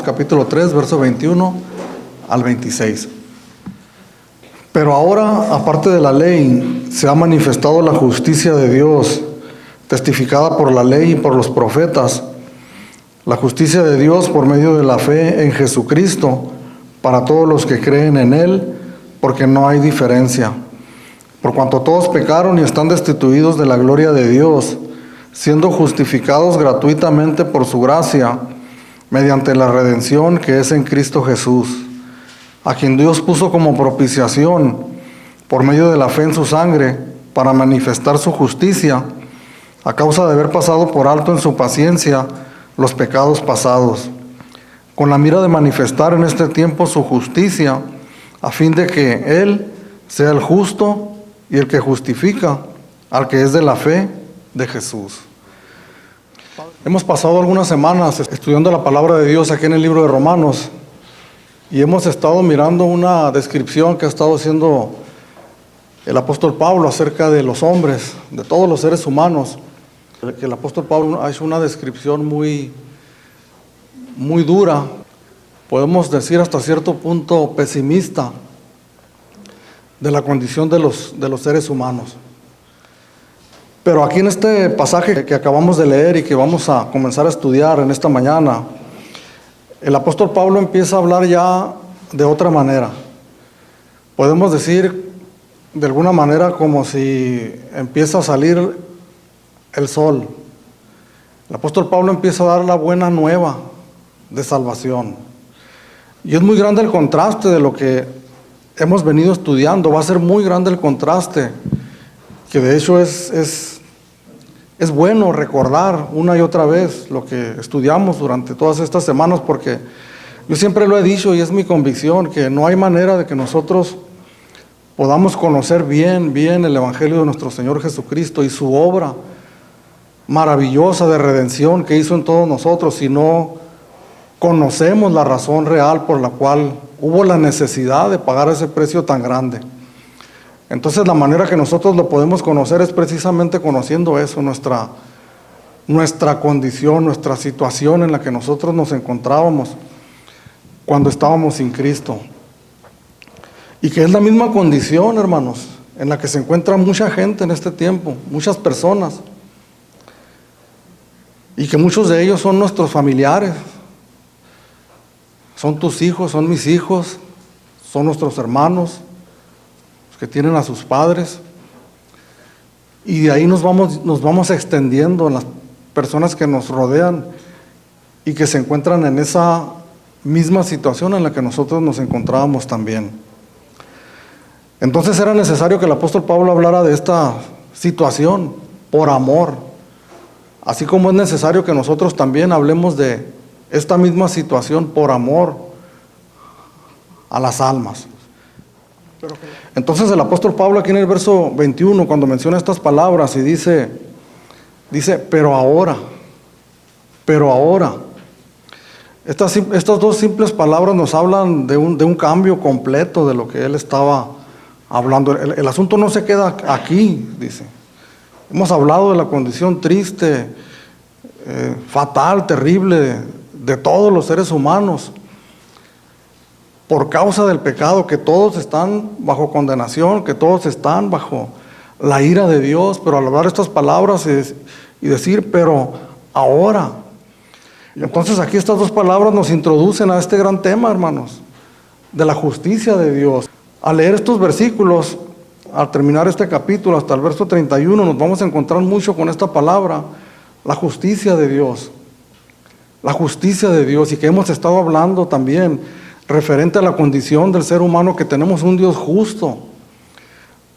capítulo 3, verso 21 al 26. Pero ahora, aparte de la ley, se ha manifestado la justicia de Dios, testificada por la ley y por los profetas, la justicia de Dios por medio de la fe en Jesucristo, para todos los que creen en Él, porque no hay diferencia. Por cuanto todos pecaron y están destituidos de la gloria de Dios, siendo justificados gratuitamente por su gracia, mediante la redención que es en Cristo Jesús, a quien Dios puso como propiciación por medio de la fe en su sangre, para manifestar su justicia, a causa de haber pasado por alto en su paciencia los pecados pasados, con la mira de manifestar en este tiempo su justicia, a fin de que Él sea el justo y el que justifica al que es de la fe de Jesús. Hemos pasado algunas semanas estudiando la palabra de Dios aquí en el libro de Romanos y hemos estado mirando una descripción que ha estado haciendo el apóstol Pablo acerca de los hombres, de todos los seres humanos. Que el apóstol Pablo ha hecho una descripción muy dura, podemos decir hasta cierto punto pesimista, de la condición de los seres humanos. Pero aquí en este pasaje que acabamos de leer y que vamos a comenzar a estudiar en esta mañana, el apóstol Pablo empieza a hablar ya de otra manera. Podemos decir de alguna manera como si empieza a salir el sol. El apóstol Pablo empieza a dar la buena nueva de salvación. Y es muy grande el contraste de lo que hemos venido estudiando. Va a ser muy grande el contraste, que de hecho es bueno recordar una y otra vez lo que estudiamos durante todas estas semanas, porque yo siempre lo he dicho y es mi convicción que no hay manera de que nosotros podamos conocer bien el Evangelio de nuestro Señor Jesucristo y su obra maravillosa de redención que hizo en todos nosotros si no conocemos la razón real por la cual hubo la necesidad de pagar ese precio tan grande. Entonces la manera que nosotros lo podemos conocer es precisamente conociendo eso, nuestra condición, nuestra situación en la que nosotros nos encontrábamos cuando estábamos sin Cristo. Y que es la misma condición, hermanos, en la que se encuentra mucha gente en este tiempo, muchas personas. Y que muchos de ellos son nuestros familiares. Son tus hijos, son mis hijos, son nuestros hermanos, los que tienen a sus padres. Y de ahí nos vamos extendiendo en las personas que nos rodean y que se encuentran en esa misma situación en la que nosotros nos encontrábamos también. Entonces era necesario que el apóstol Pablo hablara de esta situación por amor, así como es necesario que nosotros también hablemos de esta misma situación por amor a las almas. Entonces el apóstol Pablo aquí en el verso 21, cuando menciona estas palabras y dice, pero ahora. Estas dos simples palabras nos hablan de un cambio completo de lo que él estaba hablando. El asunto no se queda aquí, dice. Hemos hablado de la condición triste, fatal, terrible de todos los seres humanos por causa del pecado, que todos están bajo condenación, que todos están bajo la ira de Dios. Pero al hablar estas palabras y decir, pero ahora. Entonces aquí estas dos palabras nos introducen a este gran tema, hermanos, de la justicia de Dios. Al leer estos versículos, al terminar este capítulo hasta el verso 31, nos vamos a encontrar mucho con esta palabra, la justicia de Dios. La justicia de Dios, y que hemos estado hablando también referente a la condición del ser humano, que tenemos un Dios justo,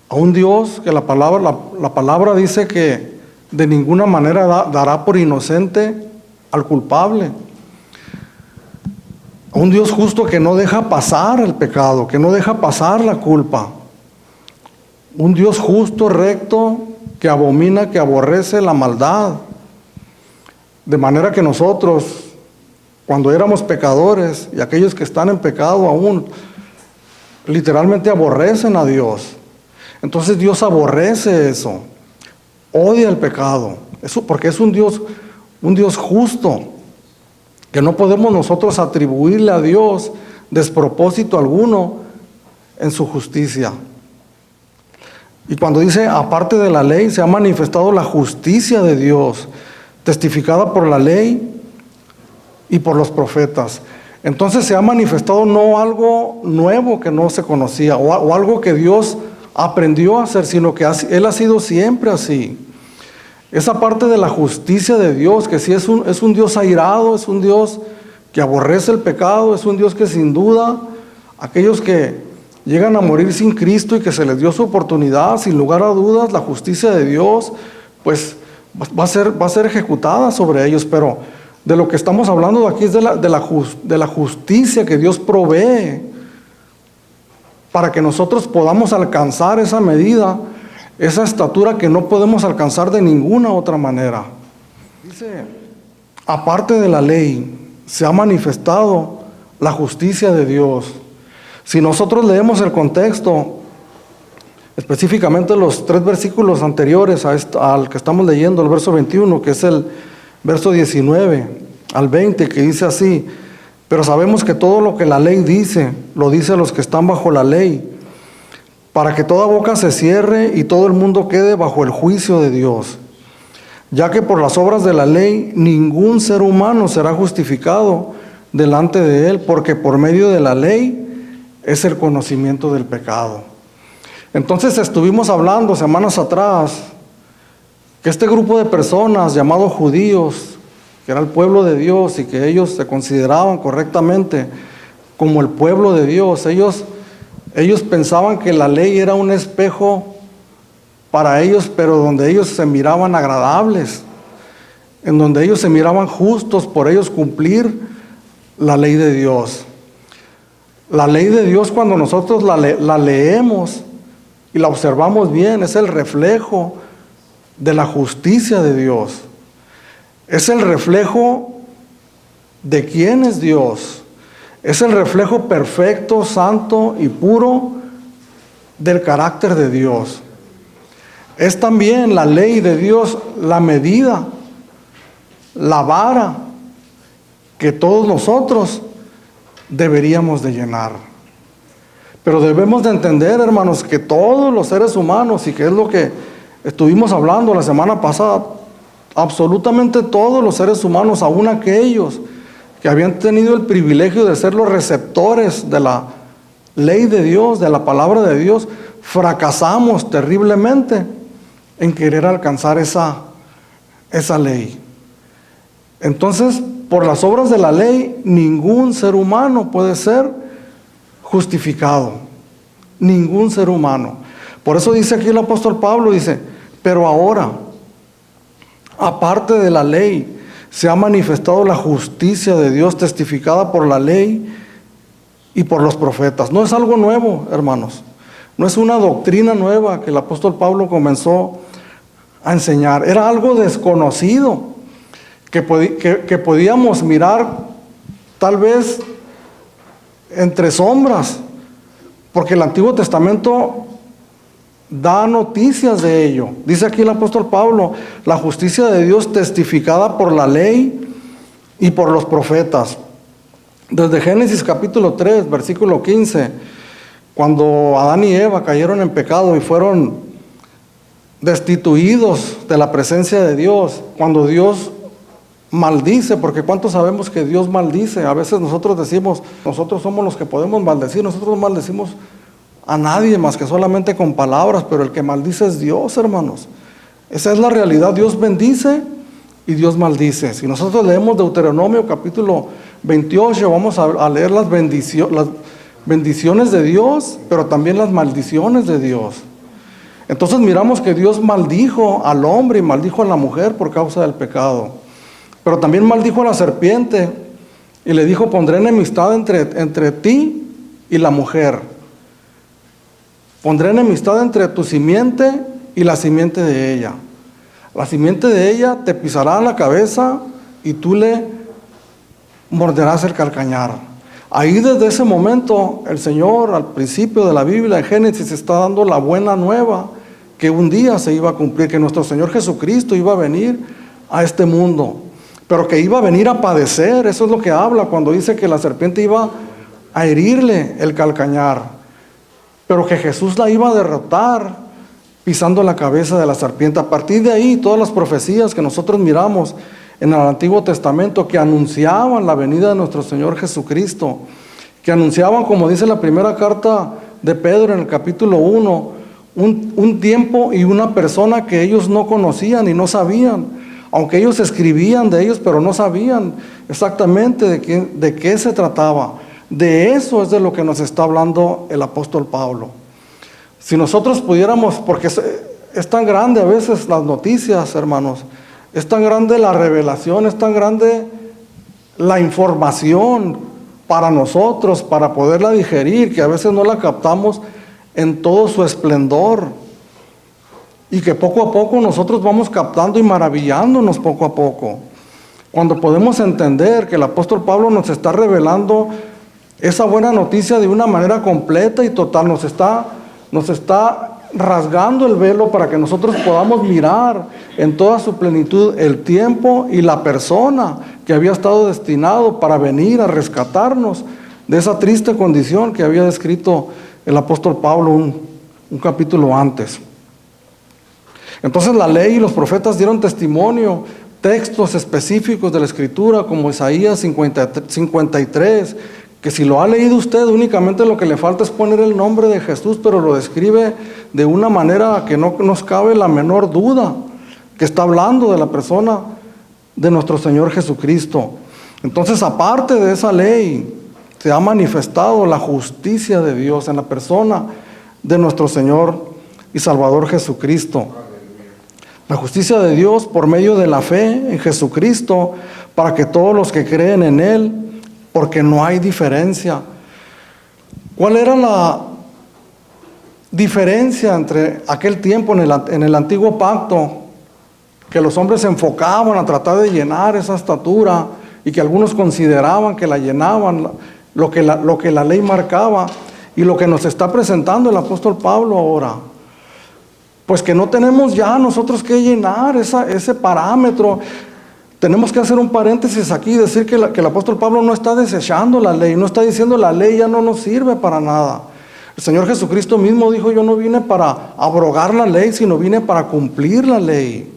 a un Dios que la palabra dice que de ninguna manera dará por inocente al culpable, a un Dios justo que no deja pasar el pecado, que no deja pasar la culpa, un Dios justo, recto, que abomina, que aborrece la maldad. De manera que nosotros, cuando éramos pecadores, y aquellos que están en pecado aún, literalmente aborrecen a Dios. Entonces Dios aborrece eso, odia el pecado, eso porque es un Dios justo. que no podemos nosotros atribuirle a Dios despropósito alguno en su justicia. Y cuando dice, aparte de la ley, se ha manifestado la justicia de Dios, testificada por la ley y por los profetas. Entonces se ha manifestado no algo nuevo que no se conocía, o algo que Dios aprendió a hacer, sino que Él ha sido siempre así. Esa parte de la justicia de Dios, que sí es un Dios airado, es un Dios que aborrece el pecado, es un Dios que sin duda, aquellos que llegan a morir sin Cristo y que se les dio su oportunidad, sin lugar a dudas, la justicia de Dios, pues va a ser ejecutada sobre ellos. Pero de lo que estamos hablando aquí es de la justicia que Dios provee para que nosotros podamos alcanzar esa medida, esa estatura que no podemos alcanzar de ninguna otra manera. Dice, aparte de la ley, se ha manifestado la justicia de Dios. Si nosotros leemos el contexto, específicamente los 3 versículos anteriores al que estamos leyendo, el verso 21, que es el verso 19 al 20, que dice así: pero sabemos que todo lo que la ley dice, lo dice a los que están bajo la ley, para que toda boca se cierre y todo el mundo quede bajo el juicio de Dios. Ya que por las obras de la ley ningún ser humano será justificado delante de Él, porque por medio de la ley es el conocimiento del pecado. Entonces estuvimos hablando semanas atrás que este grupo de personas llamados judíos, que era el pueblo de Dios y que ellos se consideraban correctamente como el pueblo de Dios, ellos pensaban que la ley era un espejo para ellos, pero donde ellos se miraban agradables, en donde ellos se miraban justos por ellos cumplir la ley de Dios. La ley de Dios, cuando nosotros la leemos y la observamos bien, es el reflejo de la justicia de Dios. Es el reflejo de quién es Dios. Es el reflejo perfecto, santo y puro del carácter de Dios. Es también la ley de Dios, la medida, la vara que todos nosotros deberíamos de llenar. Pero debemos de entender, hermanos, que todos los seres humanos, y que es lo que estuvimos hablando la semana pasada, absolutamente todos los seres humanos, aun aquellos que habían tenido el privilegio de ser los receptores de la ley de Dios, de la palabra de Dios, fracasamos terriblemente en querer alcanzar esa ley. Entonces, por las obras de la ley, ningún ser humano puede ser justificado. Ningún ser humano. Por eso dice aquí el apóstol Pablo, dice, pero ahora, aparte de la ley, se ha manifestado la justicia de Dios testificada por la ley y por los profetas. No es algo nuevo, hermanos. No es una doctrina nueva que el apóstol Pablo comenzó a enseñar. Era algo desconocido que podíamos mirar tal vez entre sombras, porque el Antiguo Testamento da noticias de ello. Dice aquí el apóstol Pablo, la justicia de Dios testificada por la ley y por los profetas. Desde Génesis capítulo 3, versículo 15, cuando Adán y Eva cayeron en pecado y fueron destituidos de la presencia de Dios, cuando Dios maldice, porque ¿cuántos sabemos que Dios maldice? A veces nosotros decimos, nosotros somos los que podemos maldecir, nosotros no maldecimos a nadie más que solamente con palabras, pero el que maldice es Dios, hermanos. Esa es la realidad. Dios bendice y Dios maldice. Si nosotros leemos Deuteronomio capítulo 28, vamos a leer las bendiciones de Dios, pero también las maldiciones de Dios. Entonces miramos que Dios maldijo al hombre y maldijo a la mujer por causa del pecado. Pero también maldijo a la serpiente y le dijo, pondré enemistad entre ti y la mujer. Pondré enemistad entre tu simiente y la simiente de ella. La simiente de ella te pisará la cabeza y tú le morderás el calcañar. Ahí desde ese momento el Señor, al principio de la Biblia, en Génesis, está dando la buena nueva que un día se iba a cumplir, que nuestro Señor Jesucristo iba a venir a este mundo. pero que iba a venir a padecer. Eso es lo que habla cuando dice que la serpiente iba a herirle el calcañar, pero que Jesús la iba a derrotar pisando la cabeza de la serpiente. A partir de ahí, todas las profecías que nosotros miramos en el Antiguo Testamento que anunciaban la venida de nuestro Señor Jesucristo, que anunciaban, como dice la primera carta de Pedro en el capítulo 1, un tiempo y una persona que ellos no conocían y no sabían, aunque ellos escribían de ellos, pero no sabían exactamente de qué se trataba. De eso es de lo que nos está hablando el apóstol Pablo. Si nosotros pudiéramos, porque es tan grande a veces las noticias, hermanos, es tan grande la revelación, es tan grande la información para nosotros, para poderla digerir, que a veces no la captamos en todo su esplendor, y que poco a poco nosotros vamos captando y maravillándonos poco a poco, cuando podemos entender que el apóstol Pablo nos está revelando esa buena noticia de una manera completa y total. Nos está rasgando el velo para que nosotros podamos mirar en toda su plenitud el tiempo y la persona que había estado destinado para venir a rescatarnos de esa triste condición que había descrito el apóstol Pablo un capítulo antes. Entonces la ley y los profetas dieron testimonio, textos específicos de la Escritura como Isaías 53, que si lo ha leído usted, únicamente lo que le falta es poner el nombre de Jesús, pero lo describe de una manera que no nos cabe la menor duda, que está hablando de la persona de nuestro Señor Jesucristo. Entonces, aparte de esa ley, se ha manifestado la justicia de Dios en la persona de nuestro Señor y Salvador Jesucristo. La justicia de Dios por medio de la fe en Jesucristo, para que todos los que creen en Él, porque no hay diferencia. ¿Cuál era la diferencia entre aquel tiempo en el antiguo pacto? Que los hombres se enfocaban a tratar de llenar esa estatura y que algunos consideraban que la llenaban, lo que la ley marcaba, y lo que nos está presentando el apóstol Pablo ahora. Pues que no tenemos ya nosotros que llenar ese parámetro. Tenemos que hacer un paréntesis aquí y decir que el apóstol Pablo no está desechando la ley, no está diciendo la ley ya no nos sirve para nada. El Señor Jesucristo mismo dijo: yo no vine para abrogar la ley, sino vine para cumplir la ley.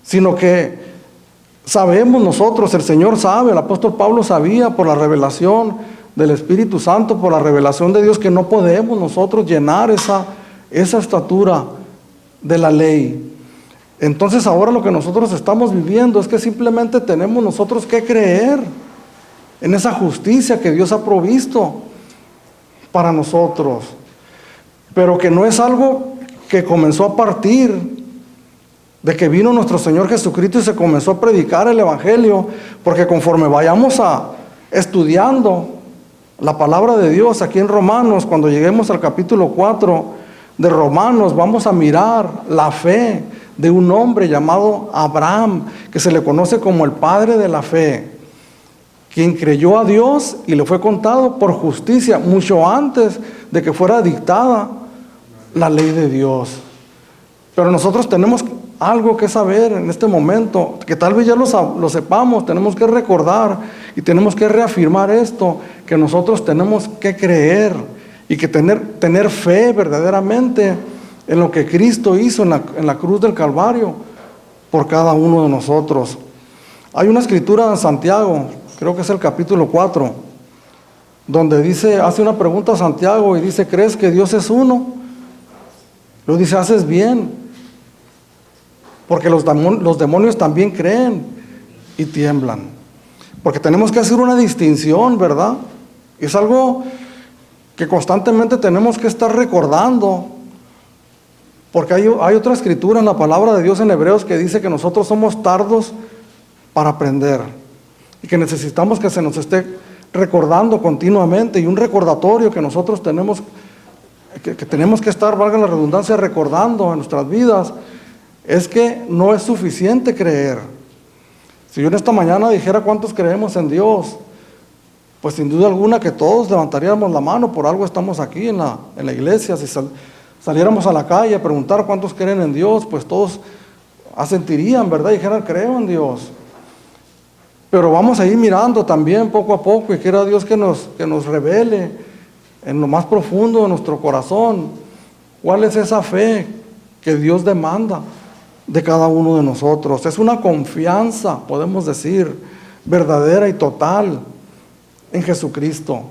Sino que sabemos nosotros, el Señor sabe, el apóstol Pablo sabía por la revelación del Espíritu Santo, por la revelación de Dios, que no podemos nosotros llenar esa estatura de la ley. Entonces ahora lo que nosotros estamos viviendo es que simplemente tenemos nosotros que creer en esa justicia que Dios ha provisto para nosotros, pero que no es algo que comenzó a partir de que vino nuestro Señor Jesucristo y se comenzó a predicar el Evangelio, porque conforme vayamos estudiando la palabra de Dios aquí en Romanos, cuando lleguemos al capítulo 4 de Romanos, vamos a mirar la fe de un hombre llamado Abraham, que se le conoce como el padre de la fe, quien creyó a Dios y le fue contado por justicia mucho antes de que fuera dictada la ley de Dios. Pero nosotros tenemos algo que saber en este momento, que tal vez ya lo sepamos. Tenemos que recordar y tenemos que reafirmar esto, que nosotros tenemos que creer y que tener fe verdaderamente en lo que Cristo hizo en la cruz del Calvario por cada uno de nosotros. Hay una escritura en Santiago, creo que es el capítulo 4, donde hace una pregunta a Santiago y dice: ¿crees que Dios es uno? Luego dice: haces bien, porque los demonios también creen y tiemblan. Porque tenemos que hacer una distinción, ¿verdad? Es algo que constantemente tenemos que estar recordando. Porque hay otra escritura en la palabra de Dios en Hebreos que dice que nosotros somos tardos para aprender y que necesitamos que se nos esté recordando continuamente, y un recordatorio que nosotros tenemos que estar, valga la redundancia, recordando en nuestras vidas, es que no es suficiente creer. Si yo en esta mañana dijera cuántos creemos en Dios, pues sin duda alguna que todos levantaríamos la mano. Por algo estamos aquí en la iglesia. Si saliéramos a la calle a preguntar cuántos creen en Dios, pues todos asentirían, ¿verdad? Y dijeran: creo en Dios. Pero vamos a ir mirando también poco a poco y quiera Dios que nos revele en lo más profundo de nuestro corazón cuál es esa fe que Dios demanda de cada uno de nosotros. Es una confianza, podemos decir, verdadera y total en Jesucristo.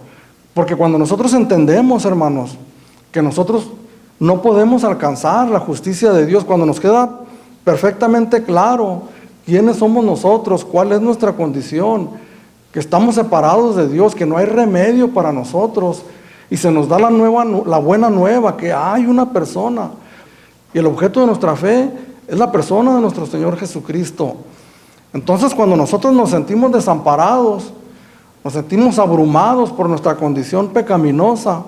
Porque cuando nosotros entendemos, hermanos, que nosotros no podemos alcanzar la justicia de Dios, cuando nos queda perfectamente claro quiénes somos nosotros, cuál es nuestra condición, que estamos separados de Dios, que no hay remedio para nosotros, y se nos da la buena nueva, que hay una persona, y el objeto de nuestra fe es la persona de nuestro Señor Jesucristo. Entonces, cuando nosotros nos sentimos desamparados, nos sentimos abrumados por nuestra condición pecaminosa,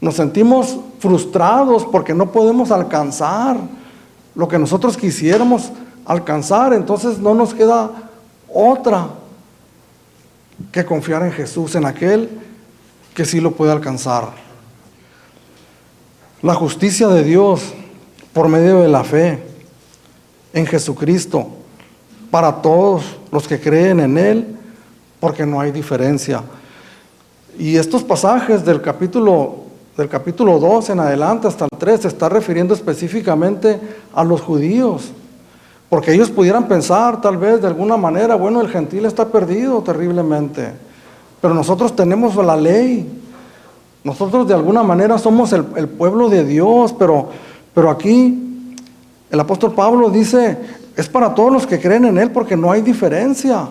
nos sentimos frustrados porque no podemos alcanzar lo que nosotros quisiéramos alcanzar, entonces no nos queda otra que confiar en Jesús, en aquel que sí lo puede alcanzar. La justicia de Dios por medio de la fe en Jesucristo para todos los que creen en Él, porque no hay diferencia. Y estos pasajes del capítulo 2 en adelante hasta el 3 se está refiriendo específicamente a los judíos, porque ellos pudieran pensar tal vez de alguna manera, bueno, el gentil está perdido terriblemente, pero nosotros tenemos la ley, nosotros de alguna manera somos el pueblo de Dios, pero aquí el apóstol Pablo dice, es para todos los que creen en Él, porque no hay diferencia.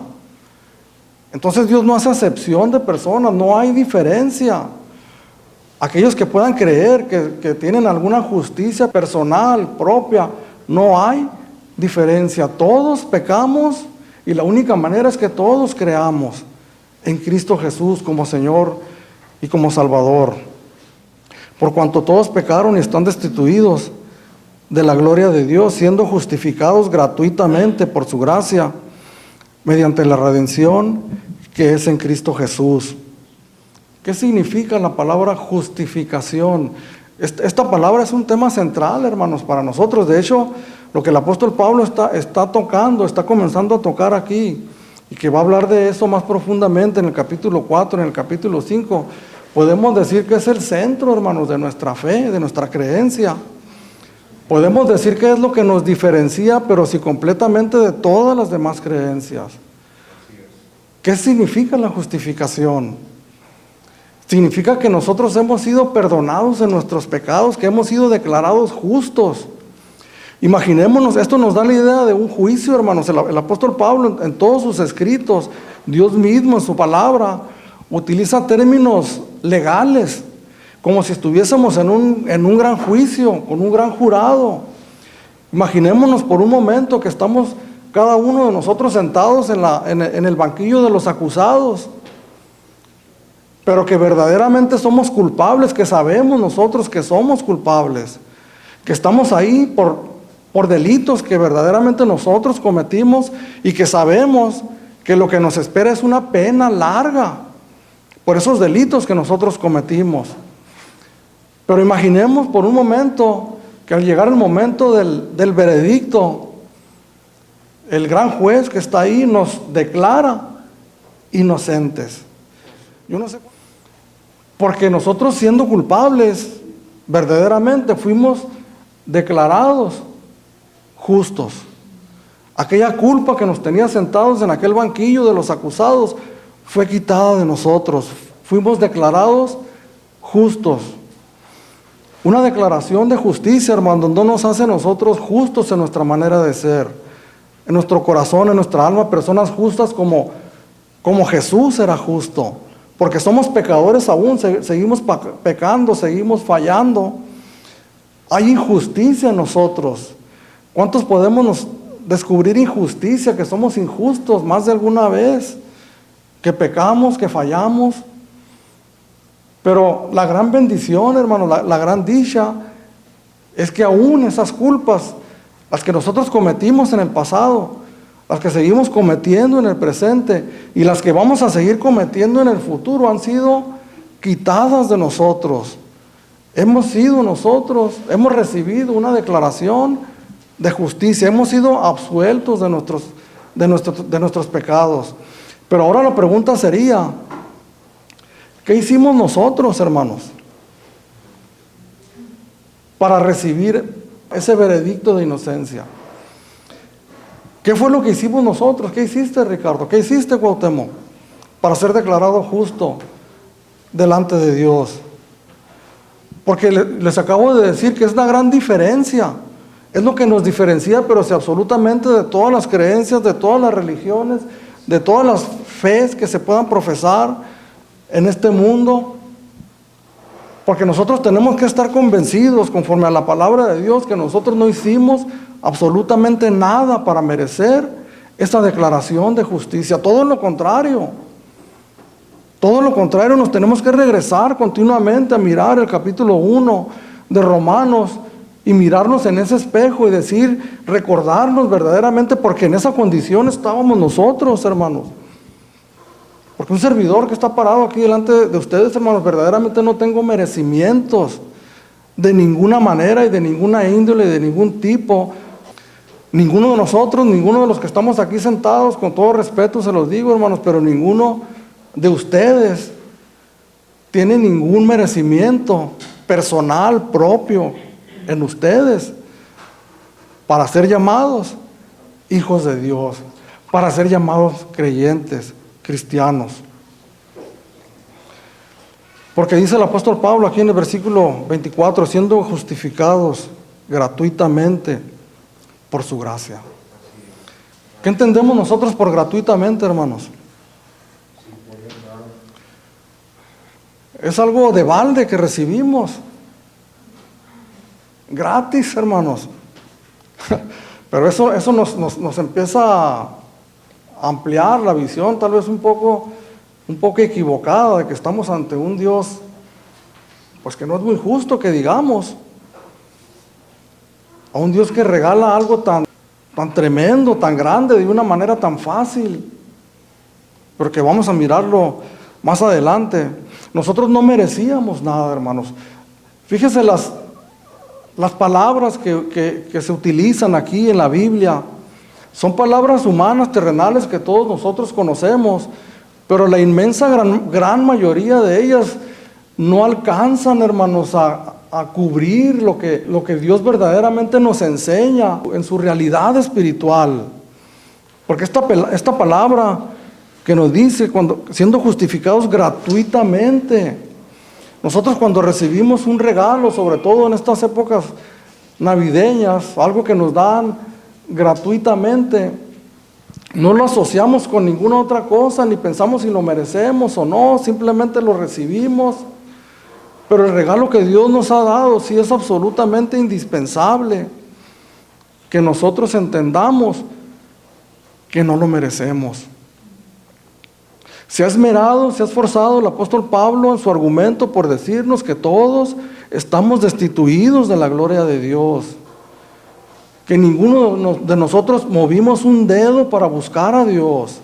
Entonces Dios no hace acepción de personas, no hay diferencia. Aquellos que puedan creer que tienen alguna justicia personal, propia, no hay diferencia. Todos pecamos y la única manera es que todos creamos en Cristo Jesús como Señor y como Salvador. Por cuanto todos pecaron y están destituidos de la gloria de Dios, siendo justificados gratuitamente por su gracia, mediante la redención que es en Cristo Jesús. ¿Qué significa la palabra justificación? Esta palabra es un tema central, hermanos, para nosotros. De hecho, lo que el apóstol Pablo está tocando, está comenzando a tocar aquí, y que va a hablar de eso más profundamente en el capítulo 4, en el capítulo 5, podemos decir que es el centro, hermanos, de nuestra fe, de nuestra creencia. Podemos decir que es lo que nos diferencia, pero sí completamente de todas las demás creencias. ¿Qué significa la justificación? Significa que nosotros hemos sido perdonados en nuestros pecados, que hemos sido declarados justos. Imaginémonos, esto nos da la idea de un juicio, hermanos. El apóstol Pablo en todos sus escritos, Dios mismo en su palabra, utiliza términos legales, como si estuviésemos en un gran juicio, con un gran jurado. Imaginémonos por un momento que estamos cada uno de nosotros sentados en el banquillo de los acusados, pero que verdaderamente somos culpables, que sabemos nosotros que somos culpables, que estamos ahí por delitos que verdaderamente nosotros cometimos y que sabemos que lo que nos espera es una pena larga por esos delitos que nosotros cometimos. Pero imaginemos por un momento que al llegar el momento del veredicto, el gran juez que está ahí nos declara inocentes. Yo no sé, porque nosotros siendo culpables, verdaderamente fuimos declarados justos. Aquella culpa que nos tenía sentados en aquel banquillo de los acusados fue quitada de nosotros. Fuimos declarados justos. Una declaración de justicia, hermano, no nos hace nosotros justos en nuestra manera de ser, en nuestro corazón, en nuestra alma, personas justas como Jesús era justo, porque somos pecadores aún, seguimos pecando, seguimos fallando. Hay injusticia en nosotros. ¿Cuántos podemos descubrir injusticia, que somos injustos más de alguna vez, que pecamos, que fallamos? Pero la gran bendición, hermano, la gran dicha, es que aún esas culpas, las que nosotros cometimos en el pasado, las que seguimos cometiendo en el presente y las que vamos a seguir cometiendo en el futuro, han sido quitadas de nosotros. Hemos recibido una declaración de justicia, hemos sido absueltos de nuestros pecados. Pero ahora la pregunta sería, ¿qué hicimos nosotros, hermanos, para recibir ese veredicto de inocencia? ¿Qué fue lo que hicimos nosotros? ¿Qué hiciste, Ricardo? ¿Qué hiciste, Cuauhtémoc, para ser declarado justo delante de Dios? Porque les acabo de decir que es una gran diferencia. Es lo que nos diferencia, pero si absolutamente de todas las creencias, de todas las religiones, de todas las fes que se puedan profesar en este mundo. Porque nosotros tenemos que estar convencidos, conforme a la palabra de Dios, que nosotros no hicimos absolutamente nada para merecer esta declaración de justicia. Todo lo contrario. Todo lo contrario, nos tenemos que regresar continuamente a mirar el capítulo 1 de Romanos y mirarnos en ese espejo y decir, recordarnos verdaderamente, porque en esa condición estábamos nosotros, hermanos. Porque un servidor que está parado aquí delante de ustedes, hermanos, verdaderamente no tengo merecimientos de ninguna manera y de ninguna índole, de ningún tipo. Ninguno de nosotros, ninguno de los que estamos aquí sentados, con todo respeto se los digo, hermanos, pero ninguno de ustedes tiene ningún merecimiento personal, propio, en ustedes, para ser llamados hijos de Dios, para ser llamados creyentes, cristianos. Porque dice el apóstol Pablo aquí en el versículo 24, siendo justificados gratuitamente por su gracia. ¿Qué entendemos nosotros por gratuitamente, hermanos? Es algo de balde que recibimos. Gratis, hermanos. Pero eso nos empieza a ampliar la visión, tal vez un poco equivocada, de que estamos ante un Dios, pues que no es muy justo que digamos. A un Dios que regala algo tan tremendo, tan grande, de una manera tan fácil. Pero que vamos a mirarlo más adelante. Nosotros no merecíamos nada, hermanos. Fíjese las palabras que se utilizan aquí en la Biblia. Son palabras humanas, terrenales, que todos nosotros conocemos, pero la inmensa gran mayoría de ellas no alcanzan, hermanos, a cubrir lo que Dios verdaderamente nos enseña en su realidad espiritual. Porque esta palabra que nos dice, siendo justificados gratuitamente, nosotros cuando recibimos un regalo, sobre todo en estas épocas navideñas, algo que nos dan gratuitamente, no lo asociamos con ninguna otra cosa, ni pensamos si lo merecemos o no, simplemente lo recibimos. Pero el regalo que Dios nos ha dado sí es absolutamente indispensable que nosotros entendamos que no lo merecemos. Se ha esmerado, se ha esforzado el apóstol Pablo en su argumento por decirnos que todos estamos destituidos de la gloria de Dios. Que ninguno de nosotros movimos un dedo para buscar a Dios.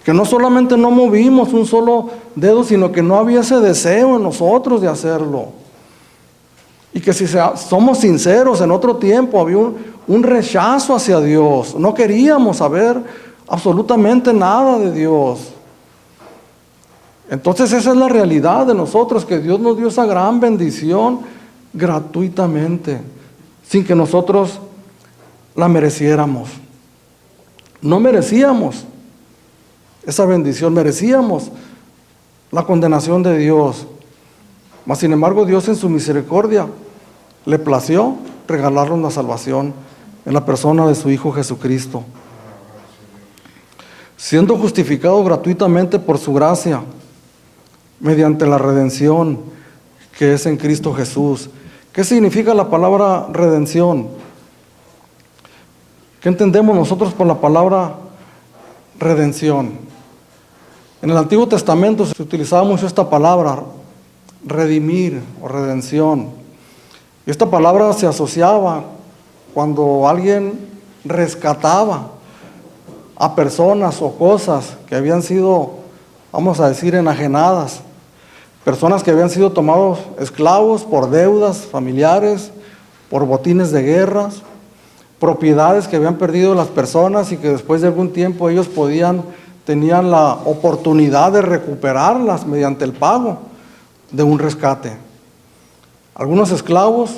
Que no solamente no movimos un solo dedo, sino que no había ese deseo en nosotros de hacerlo. Y que si somos sinceros, en otro tiempo había un rechazo hacia Dios. No queríamos saber absolutamente nada de Dios. Entonces esa es la realidad de nosotros, que Dios nos dio esa gran bendición gratuitamente, sin que nosotros la mereciéramos. No merecíamos esa bendición, merecíamos la condenación de Dios. Mas sin embargo, Dios en su misericordia le plació regalarnos la salvación en la persona de su Hijo Jesucristo. Siendo justificado gratuitamente por su gracia, mediante la redención que es en Cristo Jesús. ¿Qué significa la palabra redención? ¿Qué entendemos nosotros por la palabra redención? En el Antiguo Testamento se utilizaba mucho esta palabra, redimir o redención. Y esta palabra se asociaba cuando alguien rescataba a personas o cosas que habían sido, vamos a decir, enajenadas. Personas que habían sido tomados esclavos por deudas familiares, por botines de guerras, propiedades que habían perdido las personas y que después de algún tiempo ellos podían tenían la oportunidad de recuperarlas mediante el pago de un rescate. Algunos esclavos,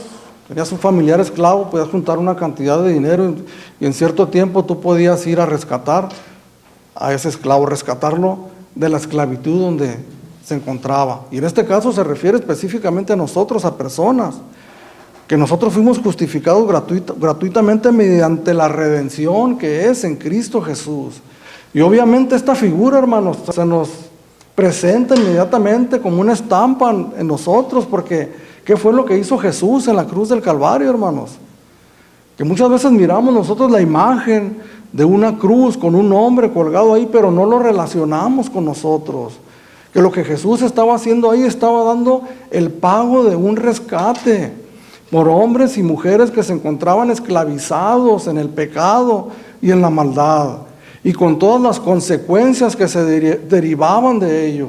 tenías un familiar esclavo, podías juntar una cantidad de dinero y en cierto tiempo tú podías ir a rescatar a ese esclavo, rescatarlo de la esclavitud donde se encontraba. Y en este caso se refiere específicamente a nosotros, a personas, que nosotros fuimos justificados gratuitamente mediante la redención que es en Cristo Jesús. Y obviamente esta figura, hermanos, se nos presenta inmediatamente como una estampa en nosotros, porque ¿qué fue lo que hizo Jesús en la cruz del Calvario, hermanos? Que muchas veces miramos nosotros la imagen de una cruz con un hombre colgado ahí, pero no lo relacionamos con nosotros. Que lo que Jesús estaba haciendo ahí, estaba dando el pago de un rescate por hombres y mujeres que se encontraban esclavizados en el pecado y en la maldad, y con todas las consecuencias que se derivaban de ello.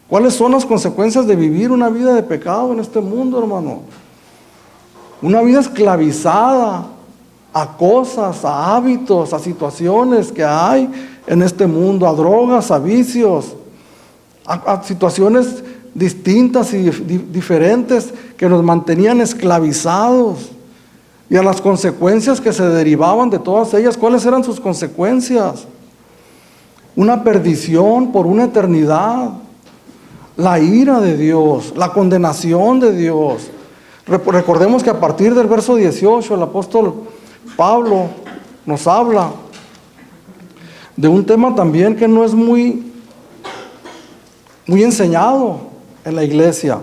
¿Cuáles son las consecuencias de vivir una vida de pecado en este mundo, hermano? Una vida esclavizada a cosas, a hábitos, a situaciones que hay en este mundo, a drogas, a vicios, a situaciones distintas y diferentes que nos mantenían esclavizados, y a las consecuencias que se derivaban de todas ellas. ¿Cuáles eran sus consecuencias? Una perdición por una eternidad, la ira de Dios, la condenación de Dios. Recordemos que a partir del verso 18 el apóstol Pablo nos habla de un tema también que no es muy enseñado en la iglesia.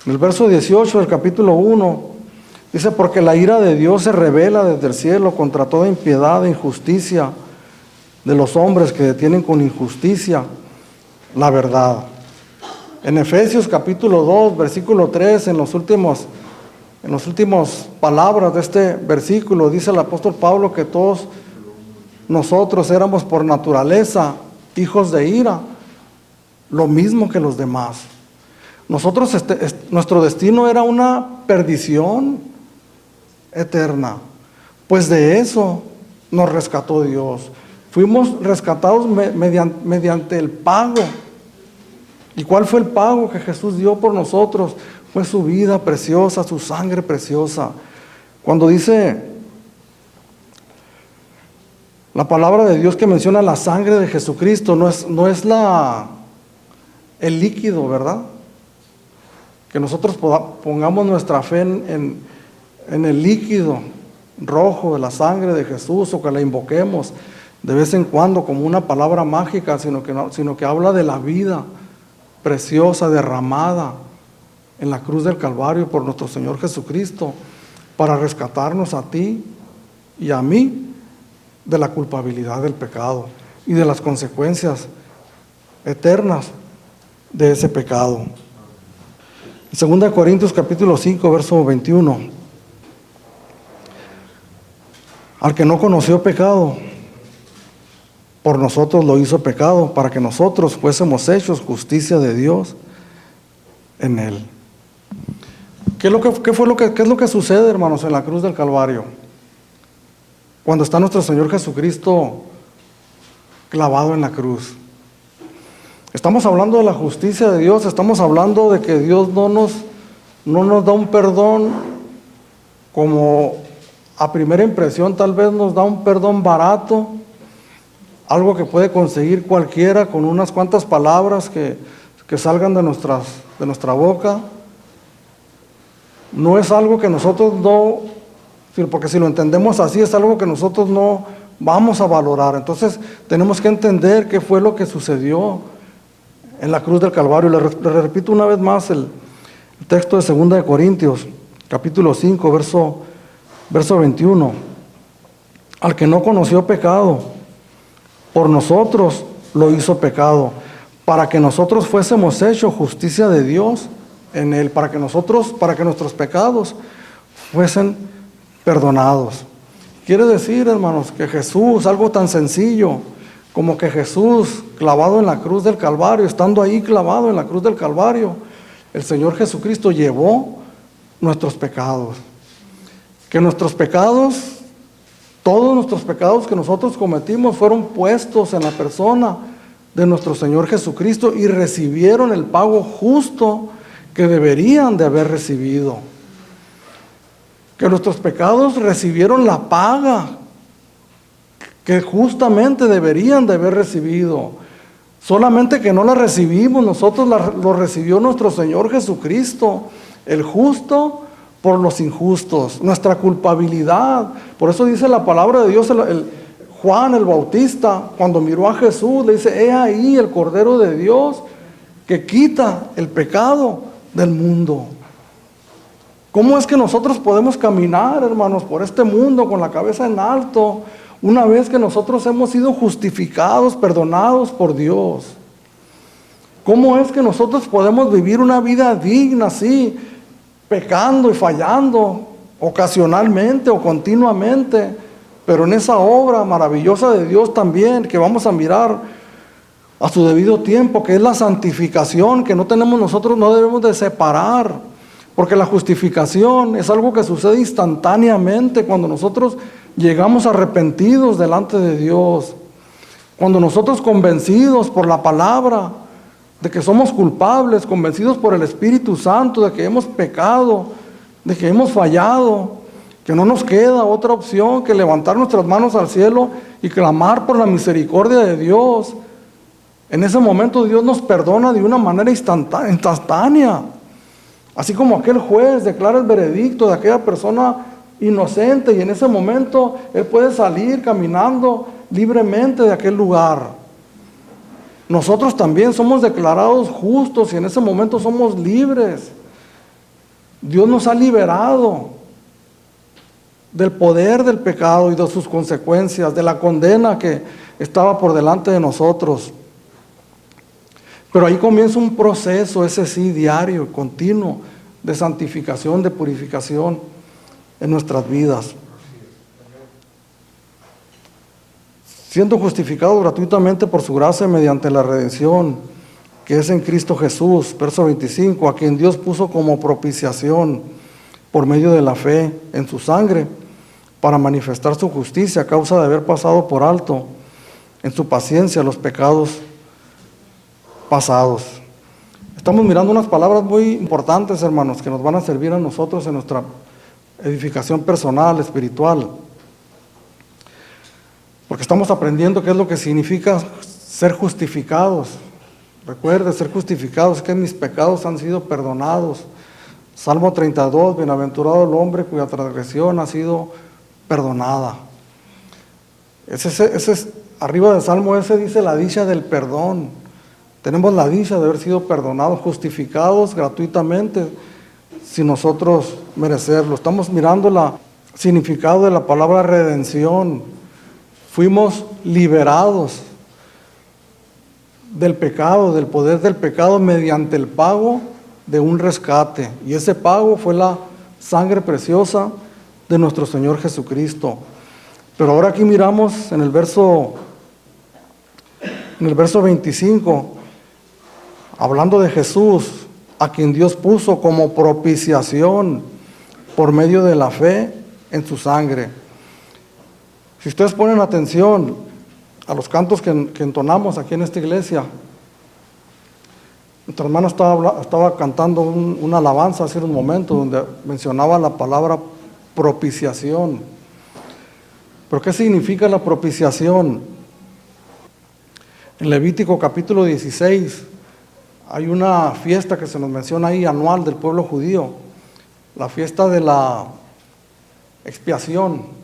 En el verso 18 del capítulo 1 dice: porque la ira de Dios se revela desde el cielo contra toda impiedad e injusticia de los hombres que detienen con injusticia la verdad. En Efesios capítulo 2, versículo 3, en las últimas palabras de este versículo, dice el apóstol Pablo que todos nosotros éramos por naturaleza hijos de ira, lo mismo que los demás. Nosotros, nuestro destino era una perdición eterna, pues de eso nos rescató Dios. Fuimos rescatados mediante el pago. ¿Y cuál fue el pago que Jesús dio por nosotros? Fue su vida preciosa, su sangre preciosa. Cuando dice la palabra de Dios que menciona la sangre de Jesucristo, no es el líquido, ¿verdad? Que nosotros pongamos nuestra fe en el líquido rojo de la sangre de Jesús, o que la invoquemos de vez en cuando como una palabra mágica, sino que habla de la vida preciosa derramada en la cruz del Calvario por nuestro Señor Jesucristo, para rescatarnos a ti y a mí de la culpabilidad del pecado y de las consecuencias eternas de ese pecado. 2 Corintios capítulo 5, verso 21. Al que no conoció pecado, por nosotros lo hizo pecado, para que nosotros fuésemos hechos justicia de Dios en él. ¿Qué es lo que sucede, hermanos, en la cruz del Calvario? Cuando está nuestro Señor Jesucristo clavado en la cruz. Estamos hablando de la justicia de Dios, estamos hablando de que Dios no nos da un perdón como a primera impresión tal vez nos da un perdón barato, algo que puede conseguir cualquiera con unas cuantas palabras que salgan de nuestra boca. No es algo que nosotros porque si lo entendemos así, es algo que nosotros no vamos a valorar. Entonces tenemos que entender qué fue lo que sucedió en la cruz del Calvario. Le repito una vez más el texto de 2 Corintios, capítulo 5, verso 21. Al que no conoció pecado, por nosotros lo hizo pecado, para que nosotros fuésemos hechos justicia de Dios en él, para que nuestros pecados fuesen perdonados. Quiere decir, hermanos, que Jesús, algo tan sencillo como que Jesús clavado en la cruz del Calvario, estando ahí clavado en la cruz del Calvario, el Señor Jesucristo llevó nuestros pecados. Que nuestros pecados Todos nuestros pecados que nosotros cometimos fueron puestos en la persona de nuestro Señor Jesucristo y recibieron el pago justo que deberían de haber recibido. Que nuestros pecados recibieron la paga que justamente deberían de haber recibido. Solamente que no la recibimos, nosotros lo recibió nuestro Señor Jesucristo, el justo por los injustos, nuestra culpabilidad. Por eso dice la palabra de Dios, Juan el Bautista, cuando miró a Jesús, le dice: he ahí el Cordero de Dios que quita el pecado del mundo. ¿Cómo es que nosotros podemos caminar, hermanos, por este mundo con la cabeza en alto, una vez que nosotros hemos sido justificados, perdonados por Dios? ¿Cómo es que nosotros podemos vivir una vida digna así, pecando y fallando ocasionalmente o continuamente, pero en esa obra maravillosa de Dios también, que vamos a mirar a su debido tiempo, que es la santificación, que no debemos de separar? Porque la justificación es algo que sucede instantáneamente cuando nosotros llegamos arrepentidos delante de Dios. Cuando nosotros, convencidos por la palabra de que somos culpables, convencidos por el Espíritu Santo de que hemos pecado, de que hemos fallado, que no nos queda otra opción que levantar nuestras manos al cielo y clamar por la misericordia de Dios, en ese momento Dios nos perdona de una manera instantánea. Así como aquel juez declara el veredicto de aquella persona inocente, y en ese momento él puede salir caminando libremente de aquel lugar. Nosotros también somos declarados justos y en ese momento somos libres. Dios nos ha liberado del poder del pecado y de sus consecuencias, de la condena que estaba por delante de nosotros. Pero ahí comienza un proceso, ese sí, diario, continuo, de santificación, de purificación en nuestras vidas. Siendo justificados gratuitamente por su gracia mediante la redención que es en Cristo Jesús, verso 25, a quien Dios puso como propiciación por medio de la fe en su sangre, para manifestar su justicia a causa de haber pasado por alto en su paciencia los pecados pasados. Estamos mirando unas palabras muy importantes, hermanos, que nos van a servir a nosotros en nuestra edificación personal, espiritual. Porque estamos aprendiendo qué es lo que significa ser justificados. Recuerde, ser justificados es que mis pecados han sido perdonados. Salmo 32, bienaventurado el hombre cuya transgresión ha sido perdonada. Arriba del Salmo ese dice la dicha del perdón. Tenemos la dicha de haber sido perdonados, justificados gratuitamente, sin nosotros merecerlo. Estamos mirando el significado de la palabra redención. Fuimos liberados del pecado, del poder del pecado, mediante el pago de un rescate. Y ese pago fue la sangre preciosa de nuestro Señor Jesucristo. Pero ahora aquí miramos en el verso 25, hablando de Jesús, a quien Dios puso como propiciación por medio de la fe en su sangre. Si ustedes ponen atención a los cantos que entonamos aquí en esta iglesia, nuestra hermana estaba cantando una alabanza hace un momento donde mencionaba la palabra propiciación. ¿Pero qué significa la propiciación? En Levítico capítulo 16 hay una fiesta que se nos menciona ahí, anual, del pueblo judío, la fiesta de la expiación.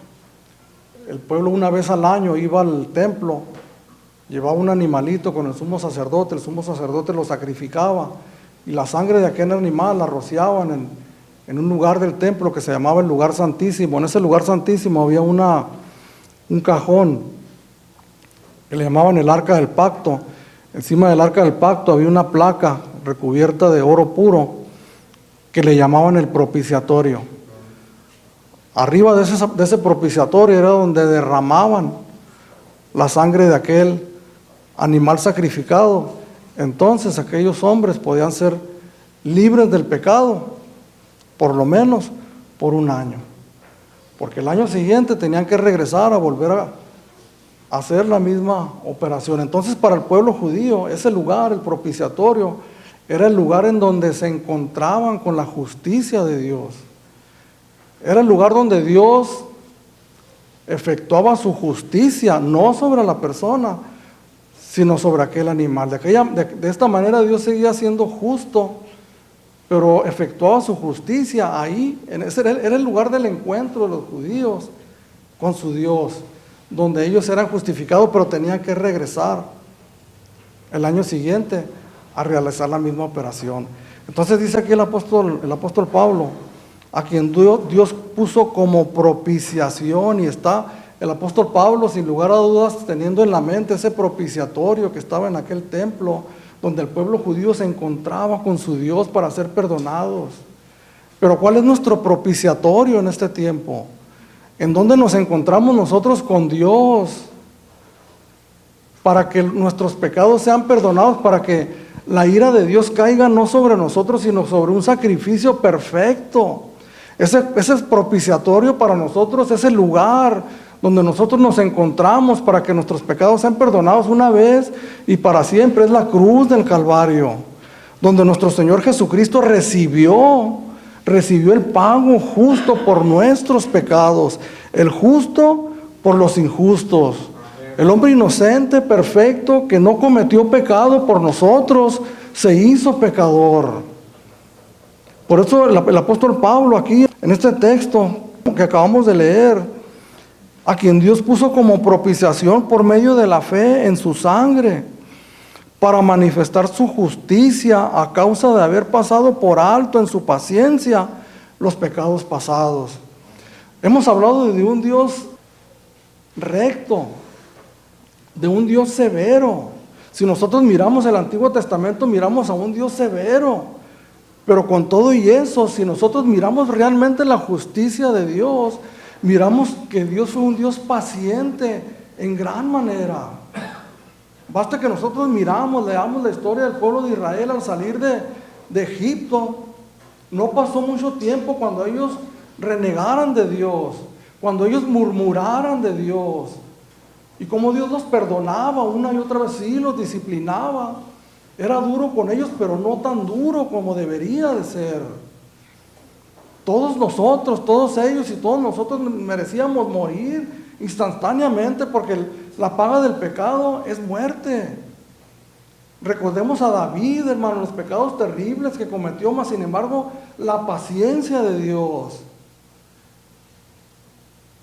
El pueblo una vez al año iba al templo, llevaba un animalito con el sumo sacerdote lo sacrificaba, y la sangre de aquel animal la rociaban en un lugar del templo que se llamaba el lugar santísimo. En ese lugar santísimo había un cajón que le llamaban el arca del pacto. Encima del arca del pacto había una placa recubierta de oro puro que le llamaban el propiciatorio. Arriba de ese propiciatorio era donde derramaban la sangre de aquel animal sacrificado. Entonces aquellos hombres podían ser libres del pecado, por lo menos por un año. porque el año siguiente tenían que regresar a volver a hacer la misma operación. Entonces, para el pueblo judío, ese lugar, el propiciatorio, era el lugar en donde se encontraban con la justicia de Dios. Era el lugar donde Dios efectuaba su justicia, no sobre la persona, sino sobre aquel animal. De esta manera Dios seguía siendo justo, pero efectuaba su justicia ahí. Ese era el lugar del encuentro de los judíos con su Dios, donde ellos eran justificados, pero tenían que regresar el año siguiente a realizar la misma operación. Entonces dice aquí el apóstol Pablo, a quien Dios puso como propiciación, y está el apóstol Pablo sin lugar a dudas teniendo en la mente ese propiciatorio que estaba en aquel templo, donde el pueblo judío se encontraba con su Dios para ser perdonados. Pero ¿cuál es nuestro propiciatorio en este tiempo? ¿En dónde nos encontramos nosotros con Dios? Para que nuestros pecados sean perdonados, para que la ira de Dios caiga no sobre nosotros, sino sobre un sacrificio perfecto. Ese es propiciatorio para nosotros, ese lugar donde nosotros nos encontramos para que nuestros pecados sean perdonados una vez y para siempre. Es la cruz del Calvario, donde nuestro Señor Jesucristo recibió el pago justo por nuestros pecados, el justo por los injustos. El hombre inocente, perfecto, que no cometió pecado por nosotros, se hizo pecador. Por eso el apóstol Pablo aquí, en este texto que acabamos de leer, a quien Dios puso como propiciación por medio de la fe en su sangre, para manifestar su justicia a causa de haber pasado por alto en su paciencia los pecados pasados. Hemos hablado de un Dios recto, de un Dios severo. Si nosotros miramos el Antiguo Testamento, miramos a un Dios severo. Pero con todo y eso, si nosotros miramos realmente la justicia de Dios, miramos que Dios fue un Dios paciente en gran manera. Basta que nosotros leamos la historia del pueblo de Israel al salir de Egipto. No pasó mucho tiempo cuando ellos renegaran de Dios, cuando ellos murmuraran de Dios. Y como Dios los perdonaba una y otra vez, sí, los disciplinaba. Era duro con ellos, pero no tan duro como debería de ser. Todos nosotros, todos ellos y todos nosotros merecíamos morir instantáneamente, porque la paga del pecado es muerte. Recordemos a David, hermano, los pecados terribles que cometió, mas sin embargo, la paciencia de Dios.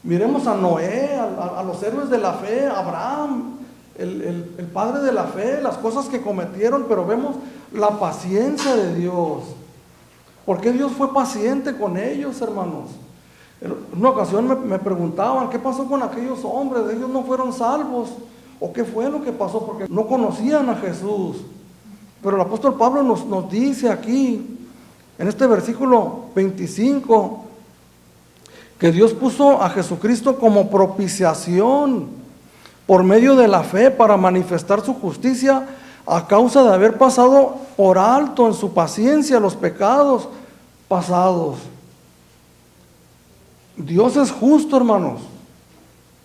Miremos a Noé, a los héroes de la fe, a Abraham, el padre de la fe, las cosas que cometieron, pero vemos la paciencia de Dios. ¿Por qué Dios fue paciente con ellos, hermanos? En una ocasión me preguntaban, ¿qué pasó con aquellos hombres? ¿Ellos no fueron salvos? ¿O qué fue lo que pasó? Porque no conocían a Jesús. Pero el apóstol Pablo nos dice aquí, en este versículo 25, que Dios puso a Jesucristo como propiciación por medio de la fe para manifestar su justicia a causa de haber pasado por alto en su paciencia los pecados pasados. Dios es justo, hermanos,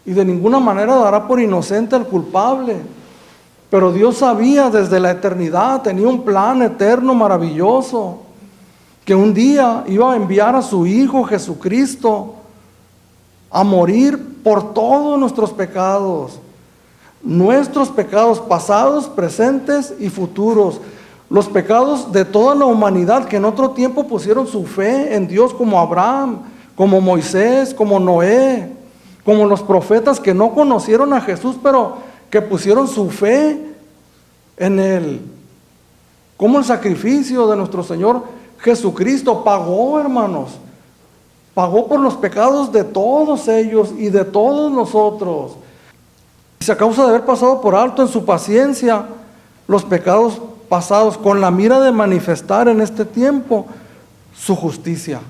y de ninguna manera dará por inocente al culpable. Pero Dios sabía desde la eternidad, tenía un plan eterno maravilloso, que un día iba a enviar a su Hijo Jesucristo a morir por todos nuestros pecados pasados, presentes y futuros, los pecados de toda la humanidad que en otro tiempo pusieron su fe en Dios, como Abraham, como Moisés, como Noé, como los profetas que no conocieron a Jesús, pero que pusieron su fe en Él. Como el sacrificio de nuestro Señor Jesucristo pagó, hermanos, pagó por los pecados de todos ellos y de todos nosotros. Y a causa de haber pasado por alto en su paciencia los pecados pasados, con la mira de manifestar en este tiempo su justicia,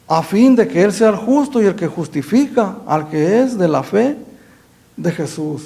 a fin de que Él sea el justo y el que justifica al que es de la fe de Jesús.